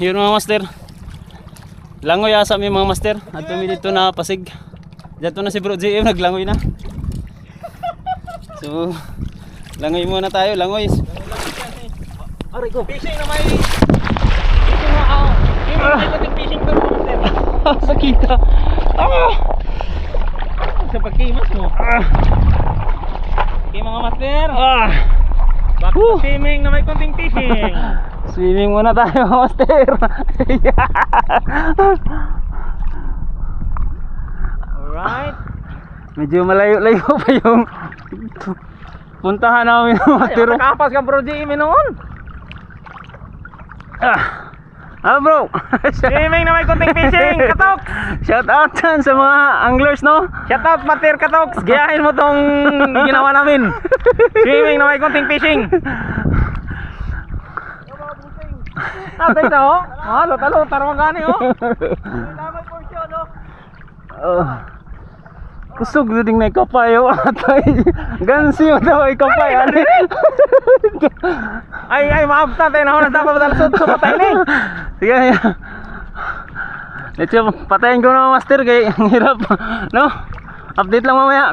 yun mga master. Langoy asa mi mga master. At kami dito na pasig. Dito na si Bro JM naglangoy na. So langoy muna tayo, langoy. Aray ko. Fishing na may fishing mo ako. Fishing ko master. Sa kita. Sa pagkimas mo. Okay mga master. Back to swimming na may konting fishing. Swimming muna tayo mga master. Alright. Medyo malayo-layo pa yung puntahan namin mga master. Nakapas ka bro JM noon. Bro. Swimming na may konting fishing. Katok. Shout out dyan sa mga anglers, no? Shout out Mater Katoks. Gayahin mo tong ginawa namin. Swimming na may konting fishing. Tatay sa ho? Talo, tarong gani ho. Damay porsyon ho. Kusog na ding na ikapay ho. Gansi mo daw ikapay. Ay, maaf tatay na ho. Nasa pa batalasod sa patay ni. Sige, let's patayin ko na master kay ang hirap, no? Update lang mamaya.